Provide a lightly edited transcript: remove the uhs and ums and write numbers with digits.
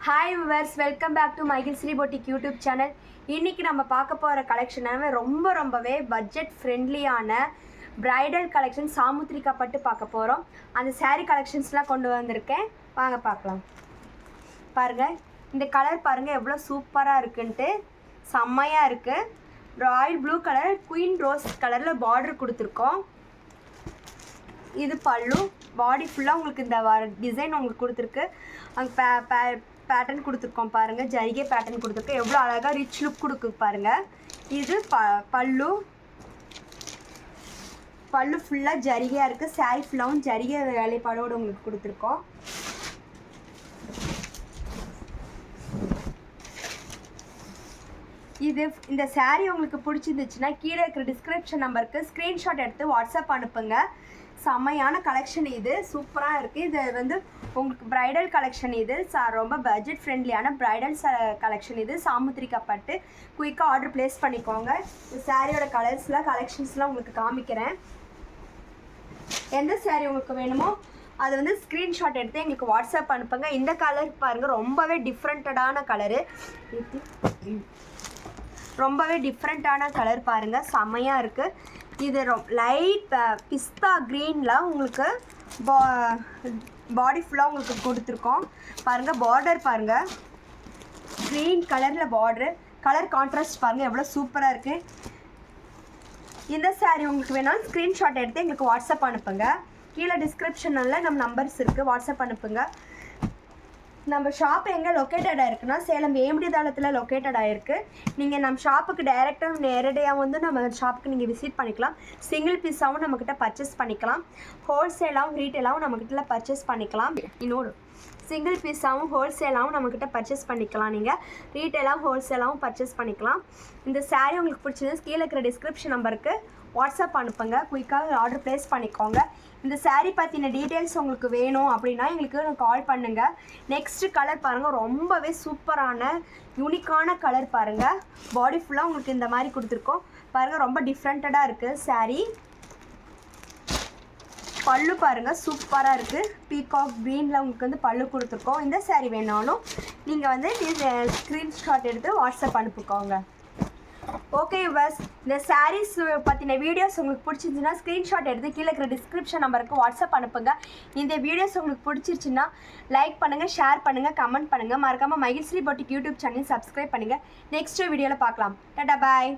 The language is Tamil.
Hi viewers, welcome back to மைகில்ஸ்ரீ பொட்டிக் யூடியூப் சேனல். இன்றைக்கி நம்ம பார்க்க போகிற கலெக்ஷனாக ரொம்பவே பட்ஜெட் ஃப்ரெண்ட்லியான ப்ரைடல் கலெக்ஷன் சாமுத்திரிகா பட்டு பார்க்க போகிறோம். அந்த சாரீ கலெக்ஷன்ஸ்லாம் கொண்டு வந்திருக்கேன், வாங்க பார்க்கலாம். பாருங்கள், இந்த கலர் பாருங்கள் எவ்வளோ சூப்பராக இருக்குன்ட்டு, செம்மையாக இருக்குது. Royal blue colour queen rose கலரில் பார்டர் கொடுத்துருக்கோம். இது பல்லு, பாடி ஃபுல்லாக உங்களுக்கு இந்த டிசைன் உங்களுக்கு கொடுத்துருக்கு. அங்கே பேட்டர்ன் கொடுத்துருக்கோம் பாருங்கள், ஜரிகை பேட்டர்ன் கொடுத்துருக்கோம். எவ்வளோ அழகாக ரிச் லுக் கொடுக்குது பாருங்கள். இது பல்லு ஃபுல்லாக ஜரிகையாக இருக்குது. சாரீ ஃபுல்லாகவும் ஜரிகை வேலைப்பாடோடு உங்களுக்கு கொடுத்துருக்கோம். இந்த சாரீ உங்களுக்கு பிடிச்சிருந்துச்சுன்னா கீழே இருக்கிற டிஸ்கிரிப்ஷன் நம்பருக்கு ஸ்க்ரீன்ஷாட் எடுத்து வாட்ஸ்அப் அனுப்புங்க. செம்மையான கலெக்ஷன், இது சூப்பராக இருக்குது. இது வந்து உங்களுக்கு ப்ரைடல் கலெக்ஷன். இது ரொம்ப பட்ஜெட் ஃப்ரெண்ட்லியான ப்ரைடல் கலெக்ஷன். இது சாமுத்திரிகா பட்டு. குயிக்காக ஆர்டர் ப்ளேஸ் பண்ணிக்கோங்க. இந்த சாரியோட கலெக்ஷன்ஸ்லாம் உங்களுக்கு காமிக்கிறேன். எந்த சாரீ உங்களுக்கு வேணுமோ அது வந்து ஸ்க்ரீன்ஷாட் எடுத்து எங்களுக்கு வாட்ஸ்அப் அனுப்புங்க. இந்த கலர் பாருங்கள், ரொம்பவே டிஃப்ரெண்ட்டான கலரு. ரொம்பவே டிஃப்ரெண்ட்டான கலர் பாருங்கள், செம்மையாக இருக்குது. இது லைட் பிஸ்தா க்ரீனில் உங்களுக்கு பாடி ஃபுல்லாக உங்களுக்கு கொடுத்துருக்கோம் பாருங்கள். பார்டர் பாருங்கள், க்ரீன் கலரில் பார்டரு. கலர் கான்ட்ராஸ்ட் பாருங்கள் எவ்வளோ சூப்பராக இருக்குது. இந்த சாரீ உங்களுக்கு வேணாலும் ஸ்க்ரீன்ஷாட் எடுத்து எங்களுக்கு வாட்ஸ்அப் அனுப்புங்க. கீழே டிஸ்கிரிப்ஷனில் நம்ம நம்பர்ஸ் இருக்குது, வாட்ஸ்அப் அனுப்புங்க. நம்ம ஷாப் எங்கே லொக்கேட்டடாக இருக்குன்னா சேலம் வேம்படி தாளத்தில் லொக்கேட்டடாக இருக்குது. நீங்கள் நம்ம ஷாப்புக்கு டைரெக்டாக நேரடியாக வந்து நம்ம ஷாப்புக்கு நீங்கள் விசிட் பண்ணிக்கலாம். சிங்கிள் பீஸாகவும் நம்மக்கிட்ட பர்ச்சேஸ் பண்ணிக்கலாம். ஹோல்சேலாகவும் ரீட்டெயிலாகவும் நம்மக்கிட்ட பர்ச்சேஸ் பண்ணிக்கலாம். இன்னொரு சிங்கிள் பீஸாகவும் ஹோல்சேலாகவும் நம்மக்கிட்ட பர்ச்சேஸ் பண்ணிக்கலாம். நீங்கள் ரீட்டெயிலாகவும் ஹோல்சேலாகவும் பர்ச்சேஸ் பண்ணிக்கலாம். இந்த சாரீ உங்களுக்கு பிடிச்சது கீழே இருக்கிற டிஸ்கிரிப்ஷன் நம்பருக்கு வாட்ஸ்அப் அனுப்புங்க. குயிக்காக ஆர்டர் ப்ளேஸ் பண்ணிக்கோங்க. இந்த சாரீ பற்றின டீட்டெயில்ஸ் உங்களுக்கு வேணும் அப்படின்னா எங்களுக்கு கால் பண்ணுங்கள். நெக்ஸ்ட்டு கலர் பாருங்கள், ரொம்பவே சூப்பரான யூனிக்கான கலர் பாருங்கள். பாடி ஃபுல்லாக உங்களுக்கு இந்த மாதிரி கொடுத்துருக்கோம் பாருங்கள், ரொம்ப டிஃப்ரெண்ட்டாக இருக்குது சாரீ. பல்லு பாருங்கள் சூப்பராக இருக்குது. பீகாக் க்ரீனில் உங்களுக்கு வந்து பல்லு கொடுத்துருக்கோம். இந்த சாரீ வேணாலும் நீங்கள் வந்து ஸ்க்ரீன்ஷாட் எடுத்து வாட்ஸ்அப் அனுப்பிக்கோங்க. ஓகே பஸ், இந்த சாரீஸ் பற்றின வீடியோஸ் உங்களுக்கு பிடிச்சிருந்துச்சுன்னா ஸ்க்ரீன்ஷாட் எடுத்து கீழே இருக்கிற டிஸ்கிரிப்ஷன் நம்பருக்கு வாட்ஸ்அப் அனுப்புங்க. இந்த வீடியோஸ் உங்களுக்கு பிடிச்சிருச்சுன்னா லைக் பண்ணுங்கள், ஷேர் பண்ணுங்கள், கமெண்ட் பண்ணுங்கள். மறக்காமல் மைகில்ஸ்ரீ பொட்டிக் யூடியூப் சேனல் சப்ஸ்கிரைப் பண்ணுங்கள். நெக்ஸ்ட் வீடியோவில் பார்க்கலாம். டாடா பாய்.